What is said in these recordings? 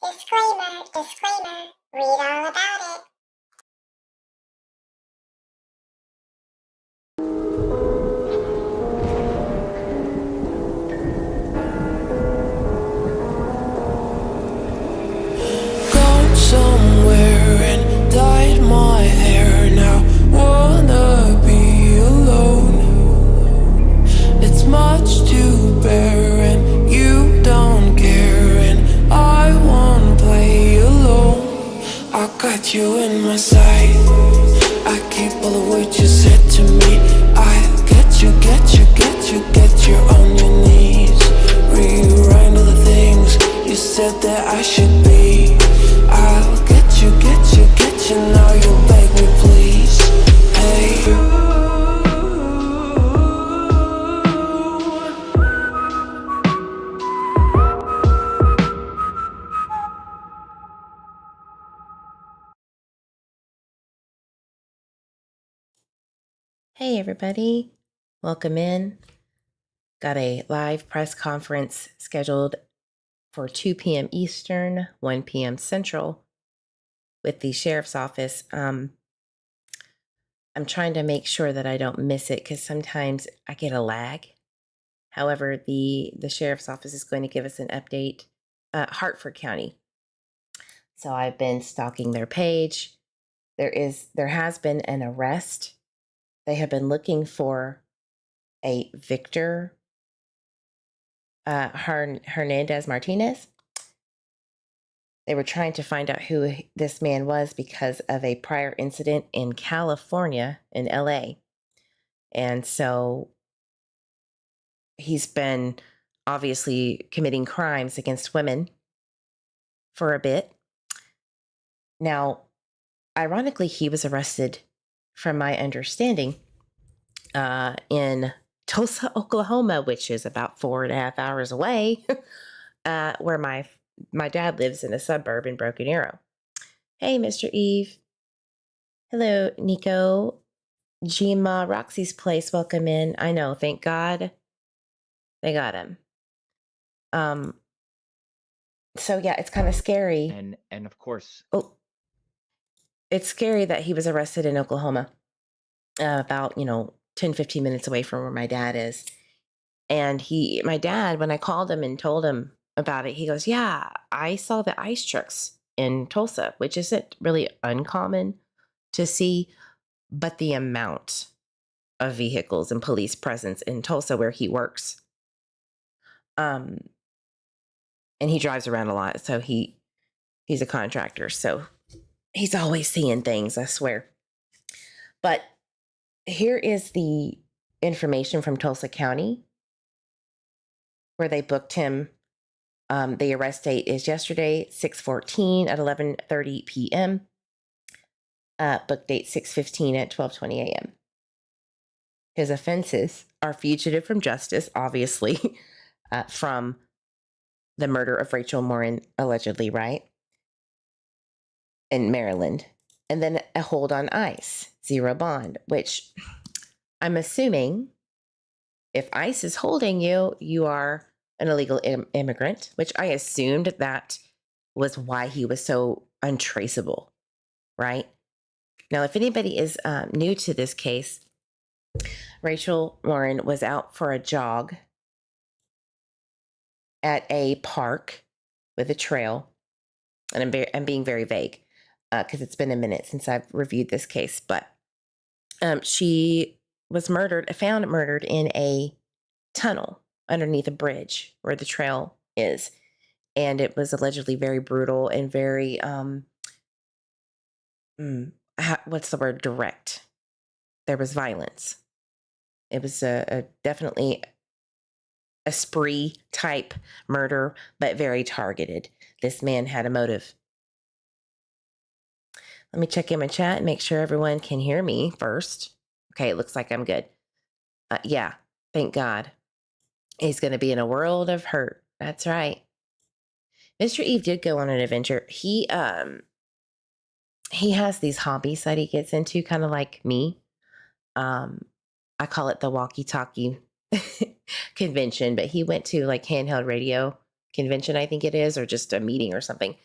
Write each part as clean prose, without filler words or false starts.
Disclaimer, disclaimer, read all about it. Gone somewhere and dyed my hair now. Wanna be alone. It's much to bear and you don't care, and I won't play alone. I got you in my sight. I keep all of what you said to me. I get you on your knees. Rewrite all the things you said that I should be. I'll get you, now you beg me please. Hey. Hey everybody, welcome in. Got a live press conference scheduled for 2 p.m. Eastern, 1 p.m. Central with the Sheriff's Office. I'm trying to make sure that I don't miss it because sometimes I get a lag. However, the Sheriff's Office is going to give us an update, Hartford County. So I've been stalking their page. There has been an arrest. They have been looking for a Victor Hernandez Martinez. They were trying to find out who this man was because of a prior incident in California, in LA. And so he's been obviously committing crimes against women for a bit. Now, ironically, he was arrested, from my understanding, in Tulsa, Oklahoma, which is about 4.5 hours away, where my dad lives in a suburb in Broken Arrow. Hey, Mr. Eve. Hello, Nico. Gma, Roxy's Place, welcome in. I know, thank God they got him. So yeah, it's kind of scary. And of course, it's scary that he was arrested in Oklahoma, about 10, 15 minutes away from where my dad is. And my dad, when I called him and told him about it, he goes, yeah, I saw the ice trucks in Tulsa, which isn't really uncommon to see, but the amount of vehicles and police presence in Tulsa where he works. And he drives around a lot, so he's a contractor, so he's always seeing things, I swear. But here is the information from Tulsa County where they booked him. The arrest date is yesterday, 6/14 at 11:30 p.m. Book date 6/15 at 12:20 a.m. His offenses are fugitive from justice, obviously, from the murder of Rachel Morin, allegedly, right? In Maryland. And then a hold on ICE, 0 bond, which I'm assuming if ICE is holding you, you are an illegal immigrant, which I assumed that was why he was so untraceable, right? Now, if anybody is new to this case, Rachel Morin was out for a jog at a park with a trail, and I'm being very vague because it's been a minute since I've reviewed this case, but she was found murdered in a tunnel underneath a bridge where the trail is, and it was allegedly very brutal and very what's the word, direct. There was violence. It was definitely a spree type murder, but very targeted. This man had a motive. Let me check in my chat and make sure everyone can hear me first. Okay, it looks like I'm good. Yeah, thank God. He's going to be in a world of hurt. That's right. Mr. Eve did go on an adventure. He has these hobbies that he gets into, kind of like me. I call it the walkie-talkie convention, but he went to like handheld radio convention, I think it is, or just a meeting or something.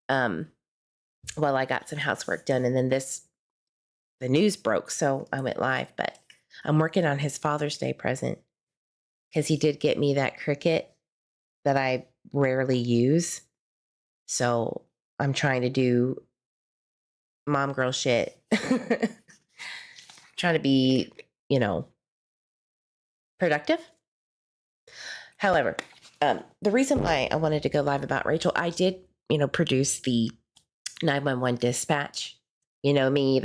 while I got some housework done. And then the news broke, so I went live. But I'm working on his Father's Day present because he did get me that Cricut that I rarely use. So I'm trying to do mom girl shit. Trying to be, productive. However, the reason why I wanted to go live about Rachel, I did, produce the 911 dispatch. You know me,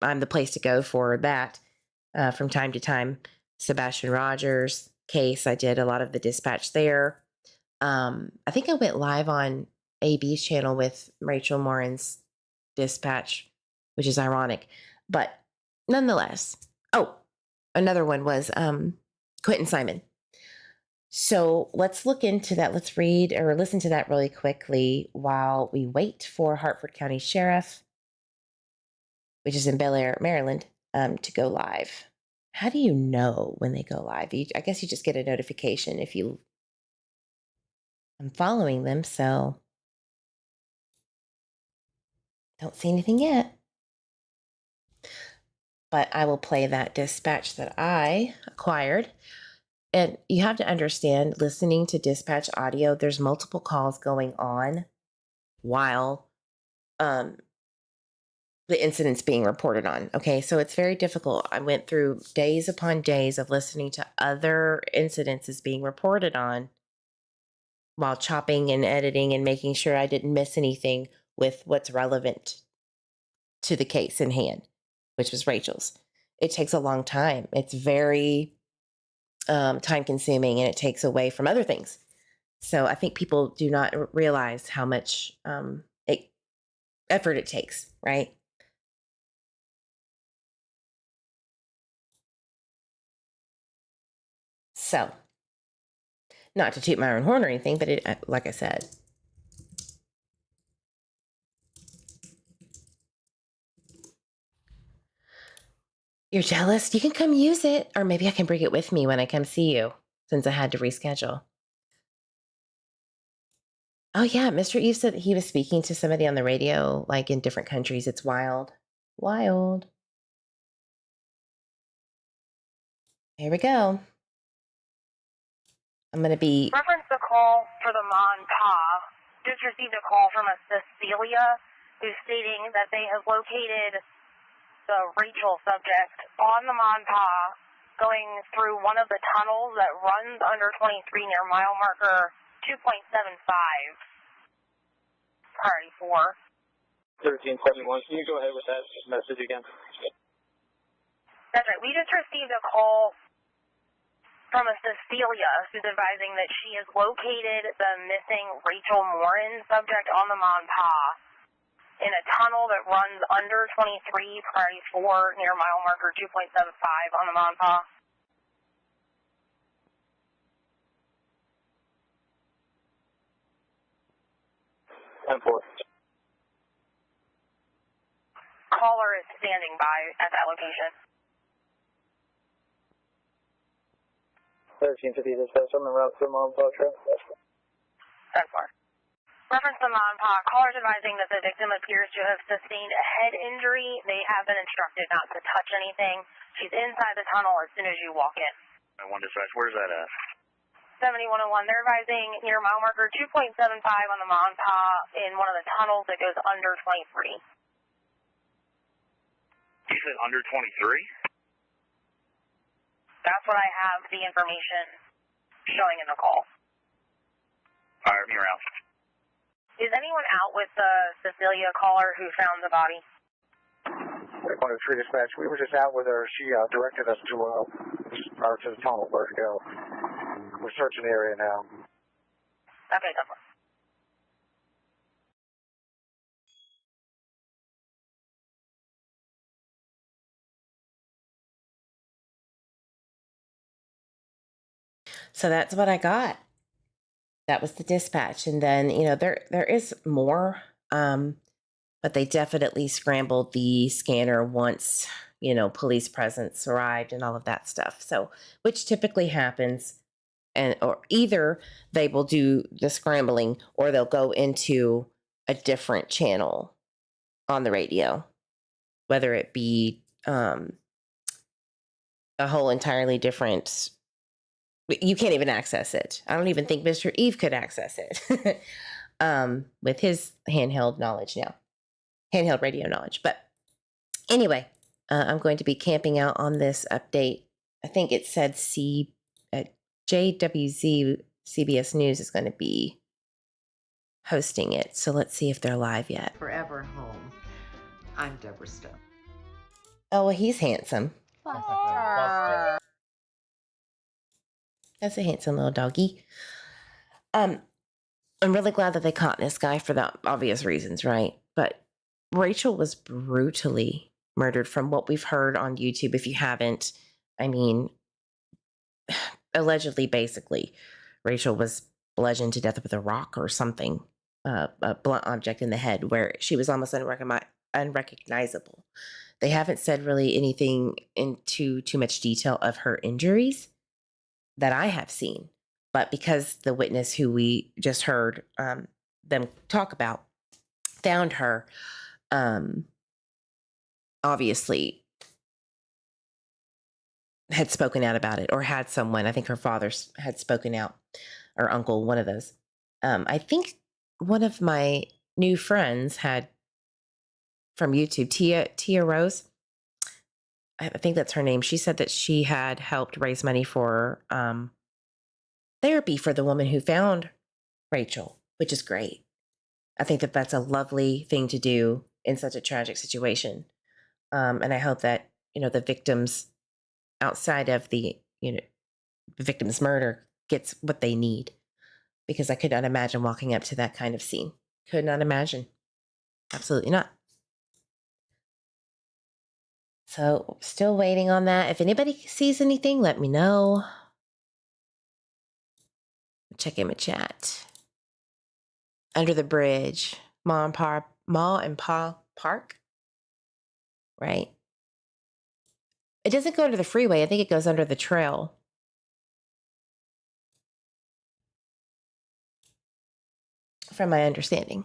I'm the place to go for that from time to time. Sebastian Rogers case, I did a lot of the dispatch there. I think I went live on AB's channel with Rachel Morin's dispatch, which is ironic. But nonetheless, another one was Quentin Simon. So let's look into that. Let's read or listen to that really quickly while we wait for Hartford County Sheriff, which is in Bel Air, Maryland, to go live. How do you know when they go live? I guess you just get a notification if I'm following them, so don't see anything yet. But I will play that dispatch that I acquired. And you have to understand, listening to dispatch audio, there's multiple calls going on while the incident's being reported on. Okay, so it's very difficult. I went through days upon days of listening to other incidences being reported on while chopping and editing and making sure I didn't miss anything with what's relevant to the case in hand, which was Rachel's. It takes a long time. It's very time consuming, and it takes away from other things. So I think people do not realize how much effort it takes, right? So, not to toot my own horn or anything, but like I said, you're jealous? You can come use it, or maybe I can bring it with me when I come see you, since I had to reschedule. Oh yeah, Mr. Eve said that he was speaking to somebody on the radio, like in different countries. It's wild. Wild. Here we go. I'm going to be... Reference the call for the Monpa. Just received a call from a Cecilia who's stating that they have located the Rachel subject on the Monpa going through one of the tunnels that runs under 23 near mile marker 2.75. Priority 4. 1371. Can you go ahead with that message again? That's right. We just received a call from a Cecilia who's advising that she has located the missing Rachel Morin subject on the Monpa in a tunnel that runs under 23, priority 4, near mile marker 2.75 on the Monpa. And 4. Caller is standing by at that location. 1350 dispatch on the route to Monpa Trail. That's far. Reference to Monpa, callers advising that the victim appears to have sustained a head injury. They have been instructed not to touch anything. She's inside the tunnel as soon as you walk in. One dispatch, where's that at? 7101, they're advising near mile marker 2.75 on the Monpa in one of the tunnels that goes under 23. You said under 23? That's what I have the information showing in the call. All right, me around. Is anyone out with the Cecilia caller who found the body? 103 dispatch. We were just out with her. She directed us to the tunnel where to go. We're searching the area now. Okay, that's fine. So that's what I got. That was the dispatch. And then, there is more, but they definitely scrambled the scanner once, police presence arrived and all of that stuff. So, which typically happens, or either they will do the scrambling or they'll go into a different channel on the radio, whether it be a whole entirely different. You can't even access it. I don't even think Mr. Eve could access it with his handheld knowledge now, handheld radio knowledge. But anyway, I'm going to be camping out on this update. I think it said JWZ CBS News is going to be hosting it. So let's see if they're live yet. Forever home. I'm Deborah Stone. Oh, well, he's handsome. That's a handsome little doggy. I'm really glad that they caught this guy for the obvious reasons, right? But Rachel was brutally murdered from what we've heard on YouTube. If you haven't, I mean, allegedly, basically, Rachel was bludgeoned to death with a rock or something, a blunt object in the head, where she was almost unrecognizable. They haven't said really anything into too much detail of her injuries that I have seen. But because the witness who we just heard them talk about found her, obviously had spoken out about it, or had someone, I think her father had spoken out, or uncle, one of those. I think one of my new friends had, from YouTube, Tia Rose, I think that's her name. She said that she had helped raise money for therapy for the woman who found Rachel, which is great. I think that that's a lovely thing to do in such a tragic situation. And I hope that, the victims outside of the victim's murder gets what they need, because I could not imagine walking up to that kind of scene. Could not imagine. Absolutely not. So still waiting on that. If anybody sees anything, let me know. Check in my chat. Under the bridge, Ma and Pa Park, right? It doesn't go under the freeway. I think it goes under the trail. From my understanding.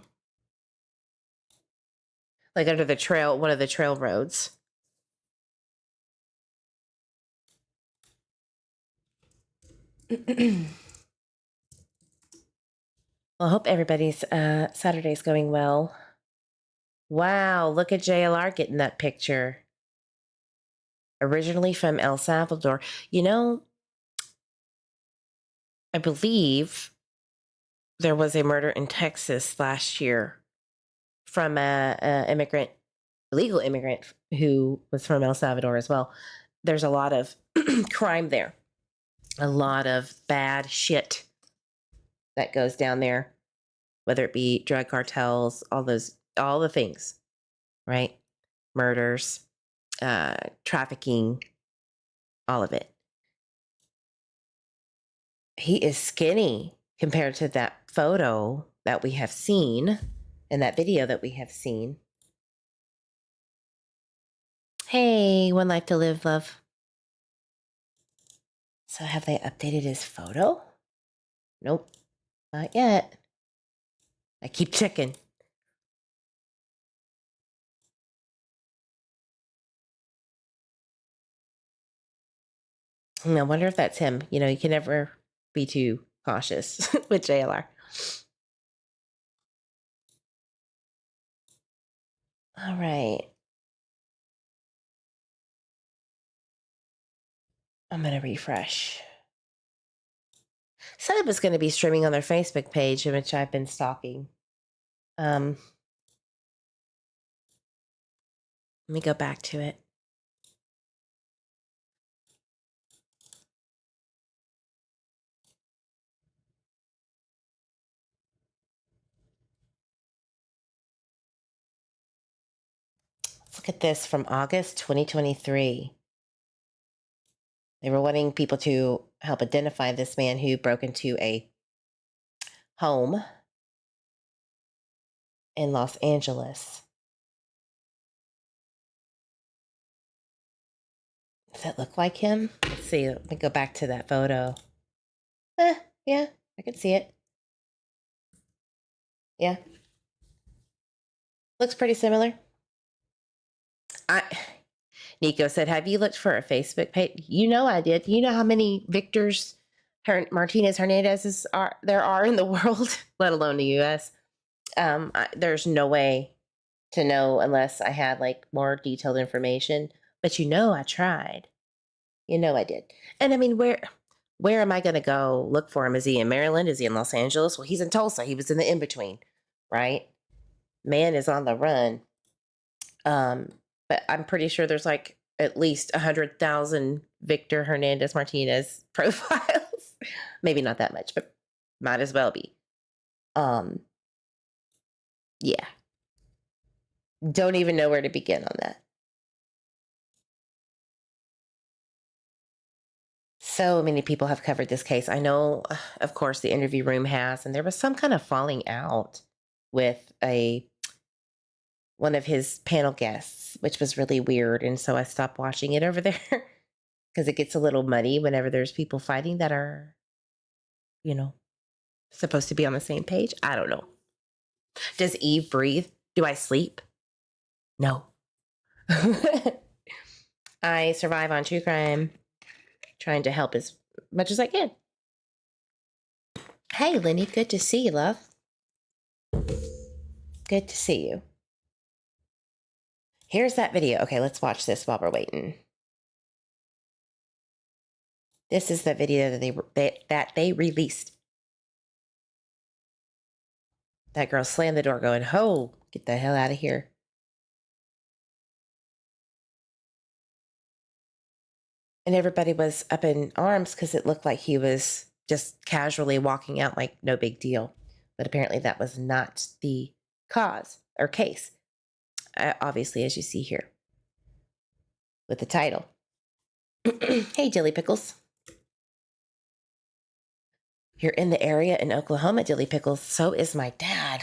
Like under the trail, one of the trail roads. Well, I hope everybody's Saturday's going well. Wow, look at JLR getting that picture. Originally from El Salvador. I believe there was a murder in Texas last year from a illegal immigrant who was from El Salvador as well. There's a lot of crime there. A lot of bad shit that goes down there, whether it be drug cartels, all the things, right? Murders, trafficking, all of it. He is skinny compared to that photo that we have seen and that video that we have seen. Hey, One Life to Live, love. So have they updated his photo? Nope, not yet. I keep checking. I wonder if that's him. You can never be too cautious with JLR. All right. I'm going to refresh. Said it was going to be streaming on their Facebook page, which I've been stalking. Let me go back to it. Let's look at this from August 2023. They were wanting people to help identify this man who broke into a home in Los Angeles. Does that look like him? Let's see. Let me go back to that photo. Yeah, I can see it. Yeah. Looks pretty similar. Nico said, have you looked for a Facebook page? You know I did. You know how many Victors Martinez Hernandez's there are in the world, let alone the U.S.? There's no way to know unless I had like more detailed information. But I tried. I did. And I mean, where am I going to go look for him? Is he in Maryland? Is he in Los Angeles? Well, he's in Tulsa. He was in the in-between, right? Man is on the run. But I'm pretty sure there's like at least 100,000 Victor Hernandez Martinez profiles. Maybe not that much, but might as well be. Yeah. Don't even know where to begin on that. So many people have covered this case. I know, of course, the interview room has, and there was some kind of falling out with one of his panel guests, which was really weird. And so I stopped watching it over there because it gets a little muddy whenever there's people fighting that are, supposed to be on the same page. I don't know. Does Eve breathe? Do I sleep? No. I survive on true crime, trying to help as much as I can. Hey, Lenny, good to see you, love. Good to see you. Here's that video. Okay, let's watch this while we're waiting. This is the video that they released. That girl slammed the door going, "Ho, get the hell out of here." And everybody was up in arms because it looked like he was just casually walking out like no big deal. But apparently that was not the cause or case. Obviously, as you see here with the title. Hey, Dilly Pickles. You're in the area in Oklahoma, Dilly Pickles. So is my dad,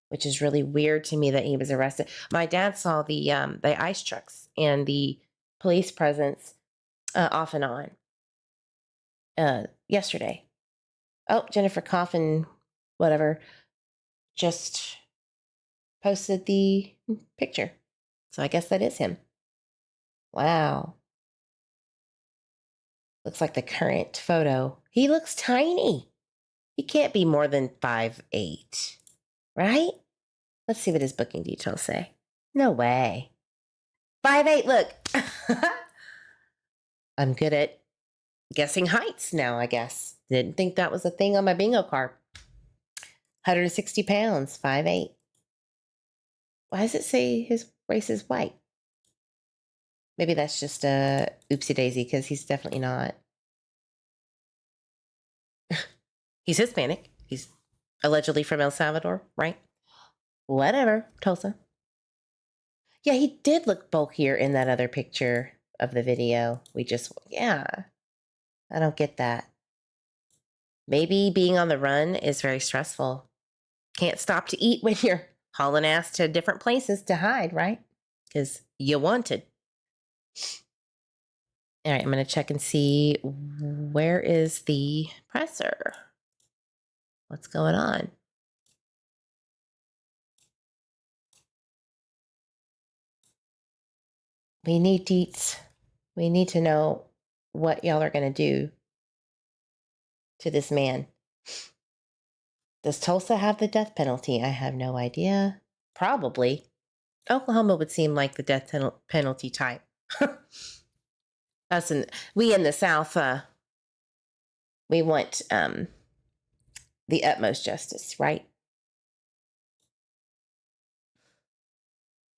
which is really weird to me that he was arrested. My dad saw the ice trucks and the police presence off and on yesterday. Oh, Jennifer Coffin, whatever, just posted the picture. So I guess that is him. Wow. Looks like the current photo. He looks tiny. He can't be more than 5'8", right? Let's see what his booking details say. No way. 5'8", look. I'm good at guessing heights now, I guess. Didn't think that was a thing on my bingo card. 160 pounds, 5'8". Why does it say his race is white? Maybe that's just a oopsie daisy because he's definitely not. He's Hispanic. He's allegedly from El Salvador, right? Whatever, Tulsa. Yeah, he did look bulkier in that other picture of the video. I don't get that. Maybe being on the run is very stressful. Can't stop to eat when you're hauling ass to different places to hide, right? Because you wanted. All right, I'm going to check and see where is the presser? What's going on? We need deets. We need to know what y'all are going to do to this man. Does Tulsa have the death penalty? I have no idea. Probably. Oklahoma would seem like the death penalty type. We in the South, we want the utmost justice, right?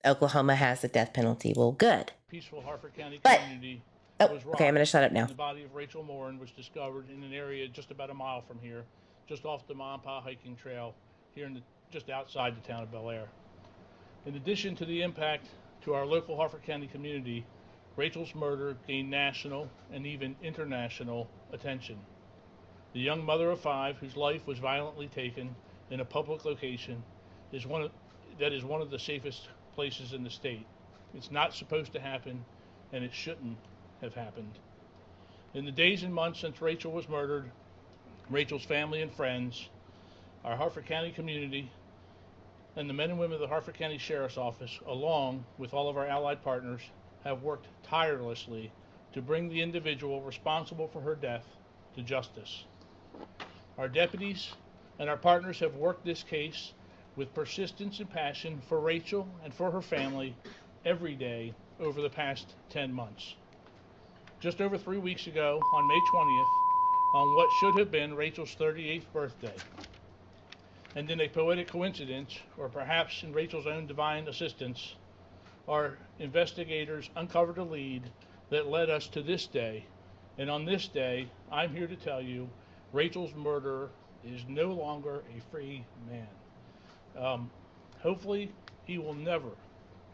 Oklahoma has the death penalty. Well, good. Peaceful Harford County community was robbed. Okay, I'm going to shut up now. The body of Rachel Morin was discovered in an area just about a mile from here, just off the Monpa hiking trail here just outside the town of Bel Air. In addition to the impact to our local Harford County community, Rachel's murder gained national and even international attention. The young mother of 5, whose life was violently taken in a public location, is one of the safest places in the state. It's not supposed to happen, and it shouldn't have happened. In the days and months since Rachel was murdered, Rachel's family and friends, our Harford County community, and the men and women of the Harford County Sheriff's Office, along with all of our allied partners, have worked tirelessly to bring the individual responsible for her death to justice. Our deputies and our partners have worked this case with persistence and passion for Rachel and for her family every day over the past 10 months. Just over 3 weeks ago, on May 20th, on what should have been Rachel's 38th birthday, and in a poetic coincidence, or perhaps in Rachel's own divine assistance, our investigators uncovered a lead that led us to this day. And on this day, I'm here to tell you, Rachel's murderer is no longer a free man. Hopefully, he will never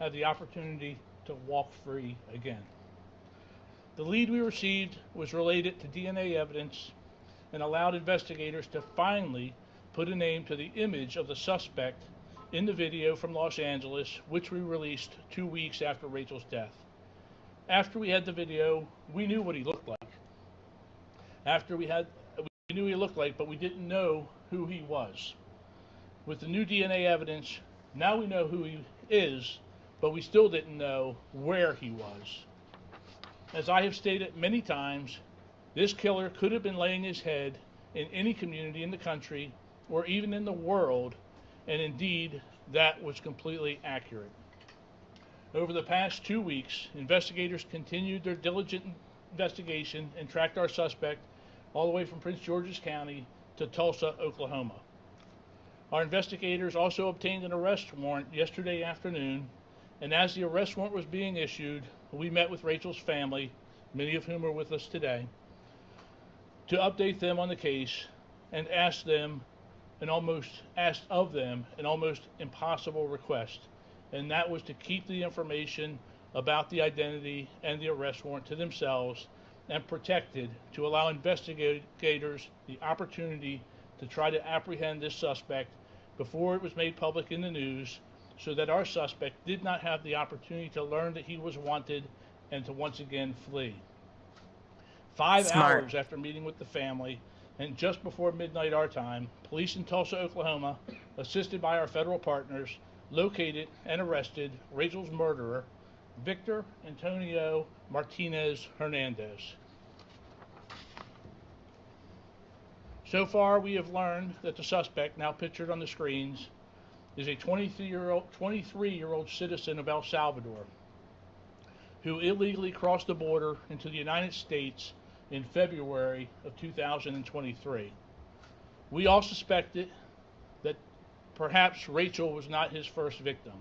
have the opportunity to walk free again. The lead we received was related to DNA evidence and allowed investigators to finally put a name to the image of the suspect in the video from Los Angeles, which we released 2 weeks after Rachel's death. After we had the video, we knew what he looked like. We knew what he looked like, but we didn't know who he was. With the new DNA evidence, now we know who he is, but we still didn't know where he was. As I have stated many times, this killer could have been laying his head in any community in the country or even in the world, and indeed, that was completely accurate. Over the past 2 weeks, investigators continued their diligent investigation and tracked our suspect all the way from Prince George's County to Tulsa, Oklahoma. Our investigators also obtained an arrest warrant yesterday afternoon, and as the arrest warrant was being issued, we met with Rachel's family, many of whom are with us today, to update them on the case and asked of them an almost impossible request, and that was to keep the information about the identity and the arrest warrant to themselves and protected, to allow investigators the opportunity to try to apprehend this suspect before it was made public in the news, so that our suspect did not have the opportunity to learn that he was wanted and to once again flee. 5 Smart. hours after meeting with the family, and just before midnight our time, police in Tulsa, Oklahoma, assisted by our federal partners, located and arrested Rachel's murderer, Victor Antonio Martinez Hernandez. So far, we have learned that the suspect, now pictured on the screens, is a 23-year-old citizen of El Salvador who illegally crossed the border into the United States in February of 2023. We all suspected that perhaps Rachel was not his first victim,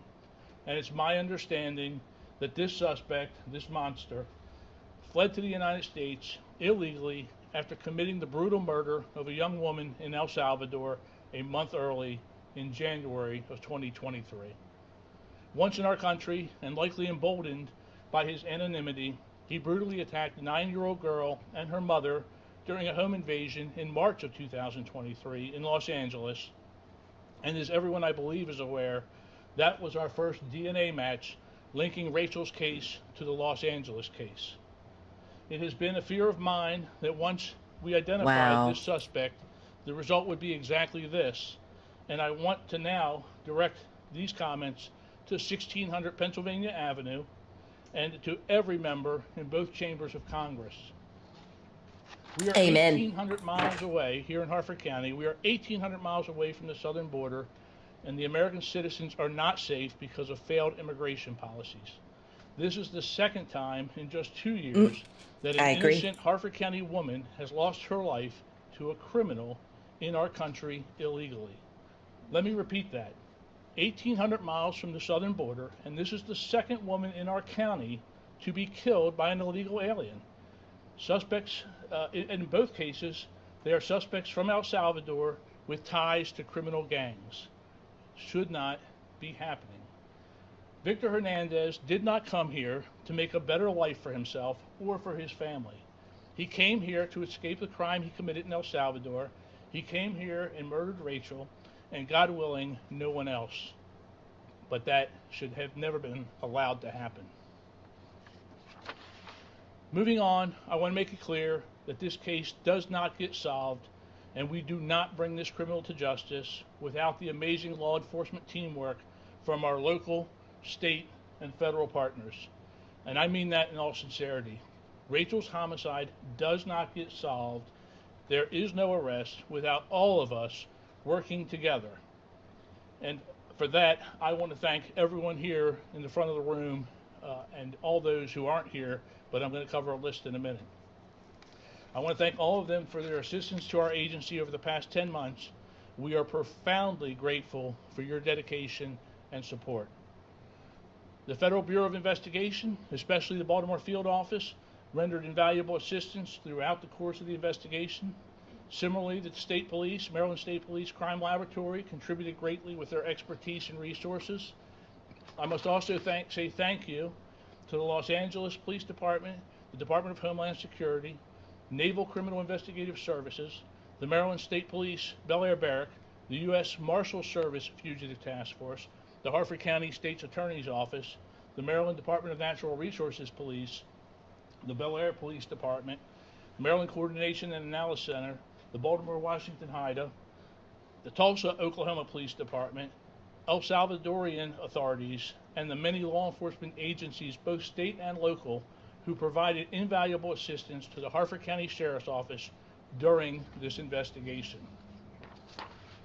and it's my understanding that this suspect, this monster, fled to the United States illegally after committing the brutal murder of a young woman in El Salvador a month early in January of 2023. Once in our country, and likely emboldened by his anonymity, he brutally attacked a 9-year-old girl and her mother during a home invasion in March of 2023 in Los Angeles. And as everyone I believe is aware, that was our first DNA match linking Rachel's case to the Los Angeles case. It has been a fear of mine that once we identified this suspect, the result would be exactly this. And I want to now direct these comments to 1600 Pennsylvania Avenue and to every member in both chambers of Congress. We are 1,800 miles away here in Harford County. We are 1,800 miles away from the southern border, and the American citizens are not safe because of failed immigration policies. This is the second time in just 2 years that an innocent Harford County woman has lost her life to a criminal in our country illegally. Let me repeat that. 1,800 miles from the southern border, and this is the second woman in our county to be killed by an illegal alien. Suspects, in both cases, they are suspects from El Salvador with ties to criminal gangs. Should not be happening. Victor Hernandez did not come here to make a better life for himself or for his family. He came here to escape the crime he committed in El Salvador. He came here and murdered Rachel, and God willing, no one else. But that should have never been allowed to happen. Moving on, I want to make it clear that this case does not get solved and we do not bring this criminal to justice without the amazing law enforcement teamwork from our local, state, and federal partners. And I mean that in all sincerity. Rachel's homicide does not get solved. There is no arrest without all of us working together. And for that, I want to thank everyone here in the front of the room and all those who aren't here, but I'm going to cover a list in a minute. I want to thank all of them for their assistance to our agency over the past 10 months. We are profoundly grateful for your dedication and support. The Federal Bureau of Investigation, especially the Baltimore Field Office, rendered invaluable assistance throughout the course of the investigation. Similarly, the State Police, Maryland State Police Crime Laboratory contributed greatly with their expertise and resources. I must also say thank you to the Los Angeles Police Department, the Department of Homeland Security, Naval Criminal Investigative Services, the Maryland State Police Bel Air Barrack, the U.S. Marshal Service Fugitive Task Force, the Harford County State's Attorney's Office, the Maryland Department of Natural Resources Police, the Bel Air Police Department, the Maryland Coordination and Analysis Center, the Baltimore Washington HIDA, the Tulsa, Oklahoma Police Department, El Salvadorian authorities, and the many law enforcement agencies, both state and local, who provided invaluable assistance to the Harford County Sheriff's Office during this investigation.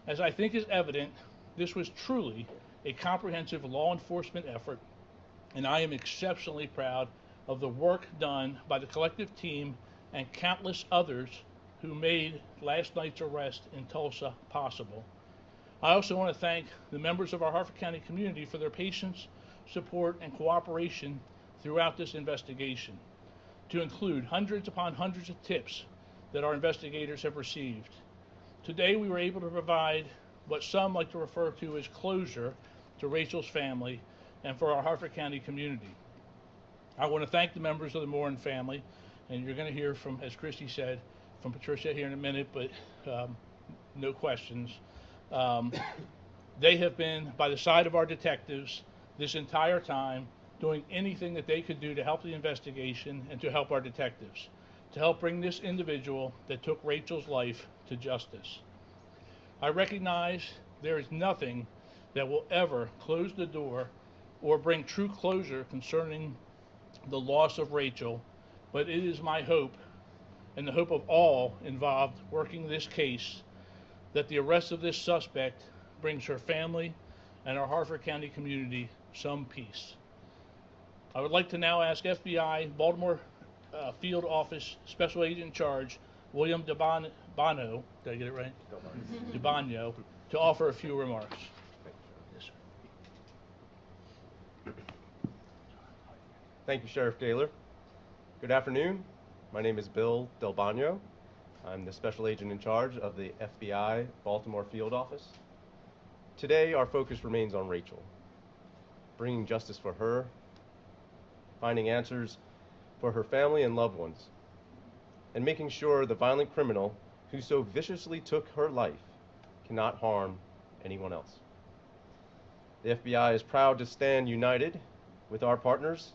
As I think is evident, this was truly a comprehensive law enforcement effort, and I am exceptionally proud of the work done by the collective team and countless others who made last night's arrest in Tulsa possible. I also want to thank the members of our Harford County community for their patience, support, and cooperation throughout this investigation, to include hundreds upon hundreds of tips that our investigators have received. Today we were able to provide what some like to refer to as closure to Rachel's family and for our Harford County community. I want to thank the members of the Morin family, and you're going to hear from, as Christy said, from Patricia here in a minute, but no questions. They have been by the side of our detectives this entire time, doing anything that they could do to help the investigation and to help our detectives, to help bring this individual that took Rachel's life to justice. I recognize there is nothing that will ever close the door or bring true closure concerning the loss of Rachel, but it is my hope and the hope of all involved working this case that the arrest of this suspect brings her family and our Harford County community some peace. I would like to now ask FBI Baltimore Field Office Special Agent in Charge, William Debano, did I get it right? Debano, to offer a few remarks. Yes, sir. Thank you, Sheriff Gaylor. Good afternoon. My name is Bill Del Bagno. I'm the Special Agent in Charge of the FBI Baltimore Field Office. Today, our focus remains on Rachel, bringing justice for her, finding answers for her family and loved ones, and making sure the violent criminal who so viciously took her life cannot harm anyone else. The FBI is proud to stand united with our partners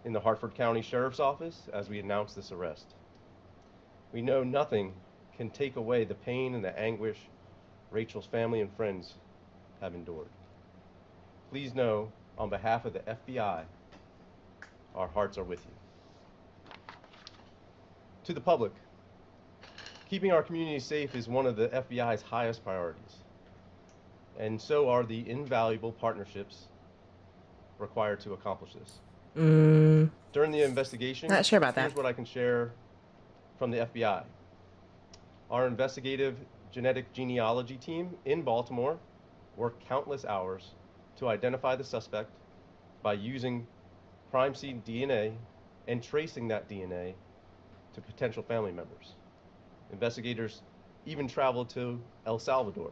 in the Harford County Sheriff's Office as we announce this arrest. We know nothing can take away the pain and the anguish Rachel's family and friends have endured. Please know, on behalf of the FBI, our hearts are with you. To the public, keeping our community safe is one of the FBI's highest priorities, and so are the invaluable partnerships required to accomplish this. During the investigation, Not sure about here's that. what I can share from the FBI. Our investigative genetic genealogy team in Baltimore worked countless hours to identify the suspect by using crime scene DNA and tracing that DNA to potential family members. Investigators even traveled to El Salvador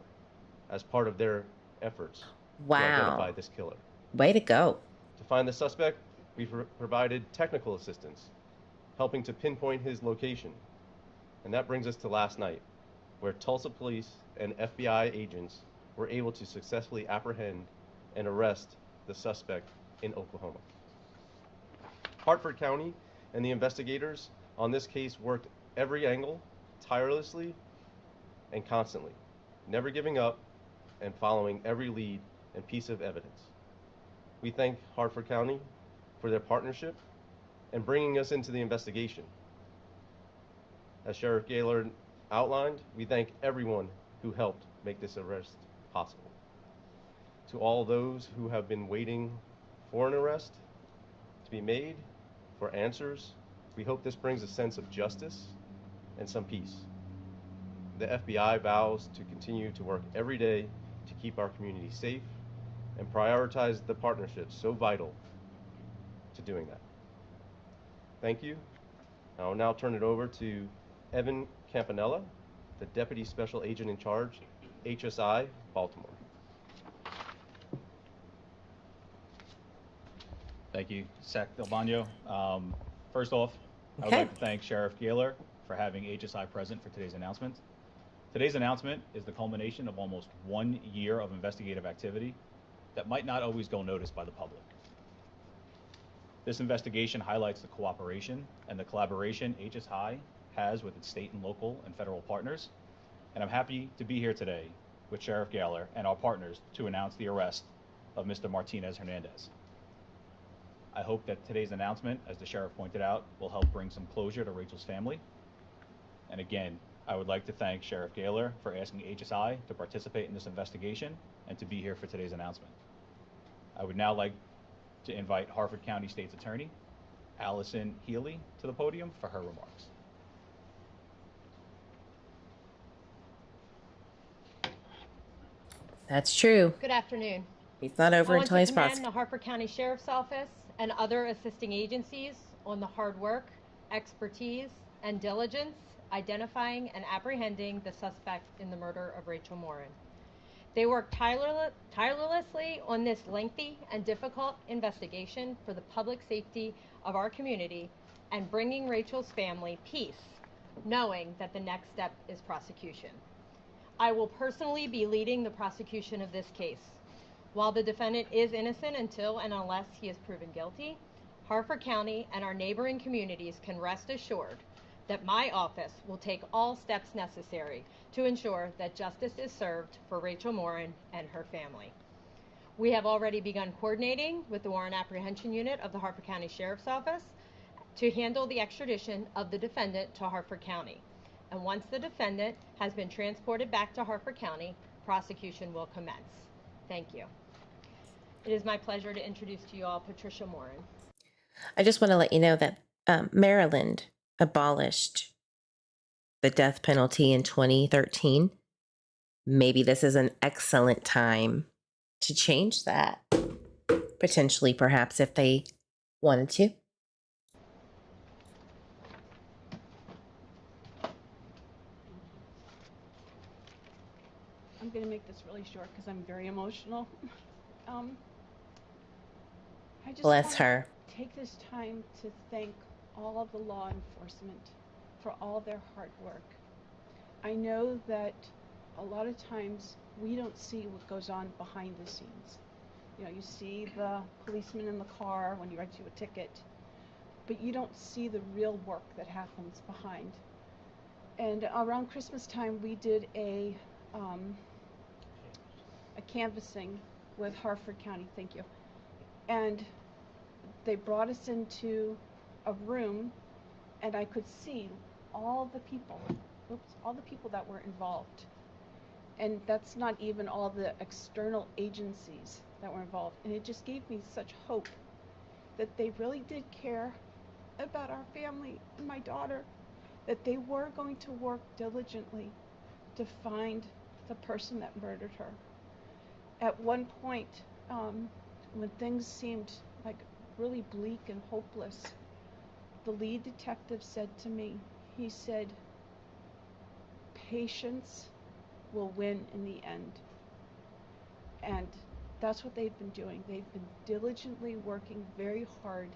as part of their efforts to identify Wow. this killer. Way to go. To find the suspect, we've provided technical assistance, helping to pinpoint his location. And that brings us to last night, where Tulsa police and FBI agents were able to successfully apprehend and arrest the suspect in Oklahoma. Harford County and the investigators on this case worked every angle tirelessly and constantly, never giving up and following every lead and piece of evidence. We thank Hartford County for their partnership and bringing us into the investigation. As Sheriff Gaylor outlined, we thank everyone who helped make this arrest possible. To all those who have been waiting for an arrest to be made, for answers, we hope this brings a sense of justice and some peace. The FBI vows to continue to work every day to keep our community safe and prioritize the partnerships so vital to doing that. Thank you. I will now turn it over to Evan Campanella, the Deputy Special Agent in Charge, HSI, Baltimore. Thank you, Sec Del Bagno. First off, I would Okay. like to thank Sheriff Gaylor for having HSI present for today's announcement. Today's announcement is the culmination of almost 1 year of investigative activity that might not always go noticed by the public. This investigation highlights the cooperation and the collaboration HSI has with its state and local and federal partners, and I'm happy to be here today with Sheriff Gaylor and our partners to announce the arrest of Mr. Martinez Hernandez. I hope that today's announcement, as the sheriff pointed out, will help bring some closure to Rachel's family. And again, I would like to thank Sheriff Gaylor for asking HSI to participate in this investigation and to be here for today's announcement. I would now like to invite Hartford County State's Attorney, Allison Healy, to the podium for her remarks. That's true. Good afternoon. He's not over I want until to he's commend prosecuted. the Hartford County Sheriff's Office and other assisting agencies on the hard work, expertise, and diligence identifying and apprehending the suspect in the murder of Rachel Morin. They worked tirelessly on this lengthy and difficult investigation for the public safety of our community and bringing Rachel's family peace, knowing that the next step is prosecution. I will personally be leading the prosecution of this case. While the defendant is innocent until and unless he is proven guilty, Hartford County and our neighboring communities can rest assured that my office will take all steps necessary to ensure that justice is served for Rachel Morin and her family. We have already begun coordinating with the Warrant Apprehension Unit of the Hartford County Sheriff's Office to handle the extradition of the defendant to Hartford County. And once the defendant has been transported back to Hartford County, prosecution will commence. Thank you. It is my pleasure to introduce to you all Patricia Morin. I just want to let you know that Maryland abolished the death penalty in 2013. Maybe this is an excellent time to change that, potentially, perhaps, if they wanted to. I'm going to make this really short because I'm very emotional. I just Bless want her. to take this time to thank all of the law enforcement for all their hard work. I know that a lot of times we don't see what goes on behind the scenes. You know, you see the policeman in the car when he writes you a ticket, but you don't see the real work that happens behind. And around Christmas time, we did a canvassing with Hartford County, thank you. And they brought us into a room, and I could see all the people that were involved. And that's not even all the external agencies that were involved. And it just gave me such hope that they really did care about our family and my daughter, that they were going to work diligently to find the person that murdered her. At one point, when things seemed like really bleak and hopeless, the lead detective said to me, he said, patience will win in the end. And that's what they've been doing. They've been diligently working very hard,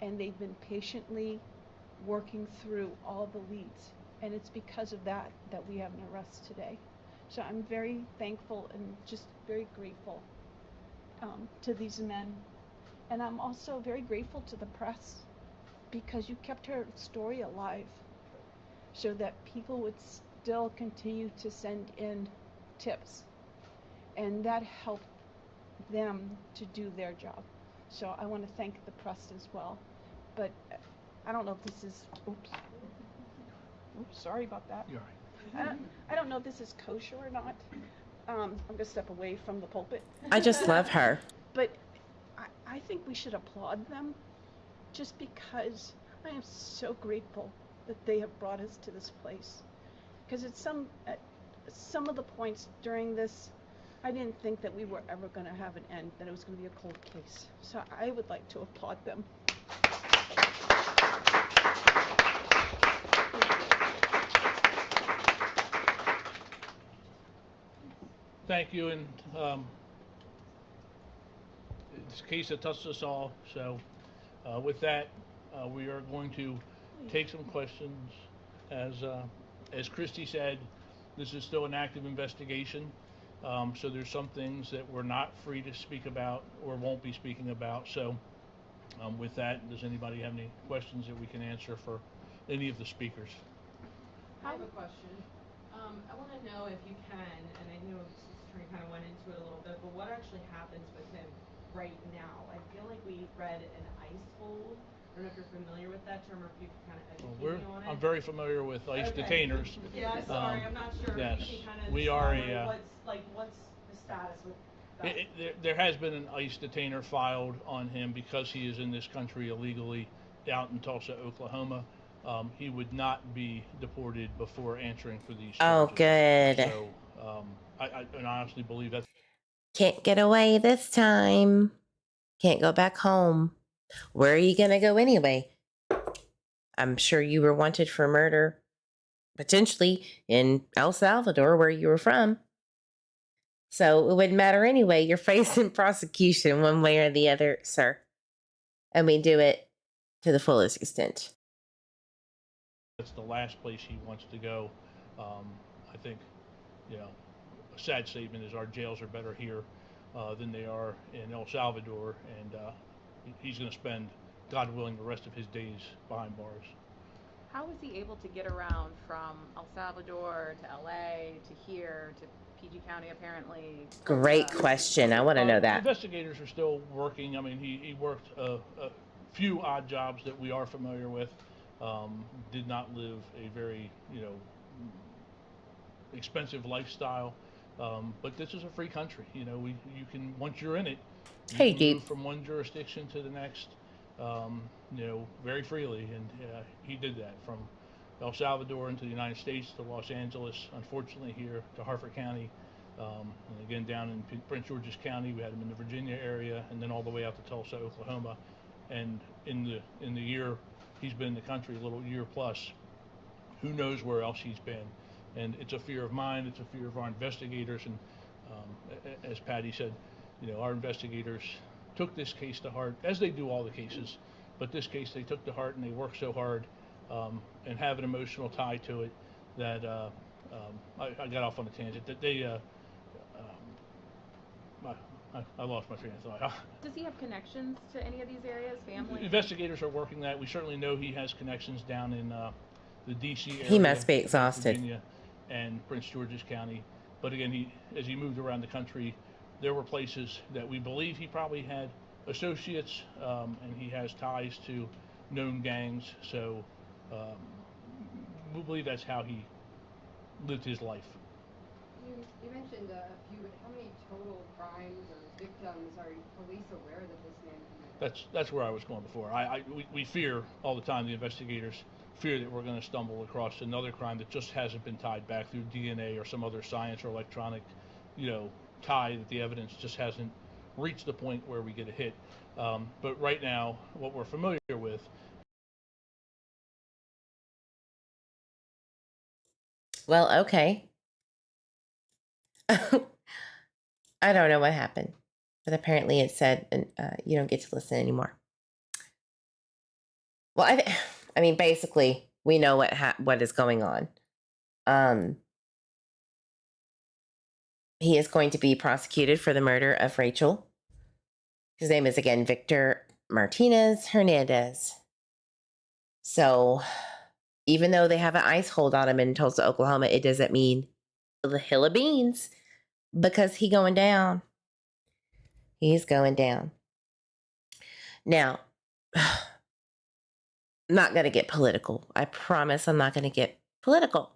and they've been patiently working through all the leads. And it's because of that that we have an arrest today. So I'm very thankful and just very grateful to these men. And I'm also very grateful to the press, because you kept her story alive so that people would still continue to send in tips, and that helped them to do their job. So I want to thank the press as well. But I don't know if this is, oops, sorry about that. You're right. I don't know if this is kosher or not. I'm gonna step away from the pulpit. I just love her. But I think we should applaud them, just because I am so grateful that they have brought us to this place. Because at some of the points during this, I didn't think that we were ever going to have an end, that it was going to be a cold case. So I would like to applaud them. Thank you, and it's a case that touched us all. So with that, we are going to take some questions. As Christy said, this is still an active investigation. So there's some things that we're not free to speak about or won't be speaking about. So with that, does anybody have any questions that we can answer for any of the speakers? I have a question. I want to know if you can, and I know Attorney kind of went into it a little bit, but what actually happens with him right now? I feel like we read an ICE hold. I don't know if you're familiar with that term or if you can kind of educate me on it. I'm very familiar with ICE detainers. Yeah, sorry, I'm not sure. Yes, If you can kind of we are a. what's the status with that? There has been an ICE detainer filed on him because he is in this country illegally out in Tulsa, Oklahoma. He would not be deported before answering for these charges. Oh, good. So I honestly believe that. Can't get away this time. Can't go back home. Where are you going to go anyway? I'm sure you were wanted for murder, potentially in El Salvador, where you were from. So it wouldn't matter anyway. You're facing prosecution one way or the other, sir. And we do it to the fullest extent. That's the last place he wants to go. I think, a sad statement is our jails are better here than they are in El Salvador, and he's going to spend, God willing, the rest of his days behind bars. How was he able to get around from El Salvador to LA to here to PG County apparently? Great question. I want to know that. Investigators are still working. I mean, he worked a few odd jobs that we are familiar with. Did not live a very, expensive lifestyle. But this is a free country. You can, once you're in it, you can move from one jurisdiction to the next, very freely. And he did that from El Salvador into the United States to Los Angeles, unfortunately here to Harford County, and again down in Prince George's County. We had him in the Virginia area, and then all the way out to Tulsa, Oklahoma. And in the year he's been in the country, a little year plus, who knows where else he's been. And it's a fear of mine, it's a fear of our investigators, and as Patty said, our investigators took this case to heart, as they do all the cases, but this case they took to heart and they worked so hard and have an emotional tie to it that I got off on a tangent, that they, I lost my train of thought. Does he have connections to any of these areas, family? Investigators are working that. We certainly know he has connections down in the D.C. area. He must be exhausted. Virginia and Prince George's County. But again, as he moved around the country, there were places that we believe he probably had associates, and he has ties to known gangs. So we believe that's how he lived his life. You mentioned a few, but how many total crimes or victims are police aware that this man committed? That's where I was going before. We fear all the time, the investigators fear that we're going to stumble across another crime that just hasn't been tied back through DNA or some other science or electronic, tie, that the evidence just hasn't reached the point where we get a hit. But right now, what we're familiar with. Well, okay. I don't know what happened, but apparently it said you don't get to listen anymore. Well, I mean, basically, we know what is going on. He is going to be prosecuted for the murder of Rachel. His name is, again, Victor Martinez Hernandez. So Even though they have an ICE hold on him in Tulsa, Oklahoma, it doesn't mean the hill of beans because he's going down. He's going down. Now, I'm not going to get political. I promise I'm not going to get political.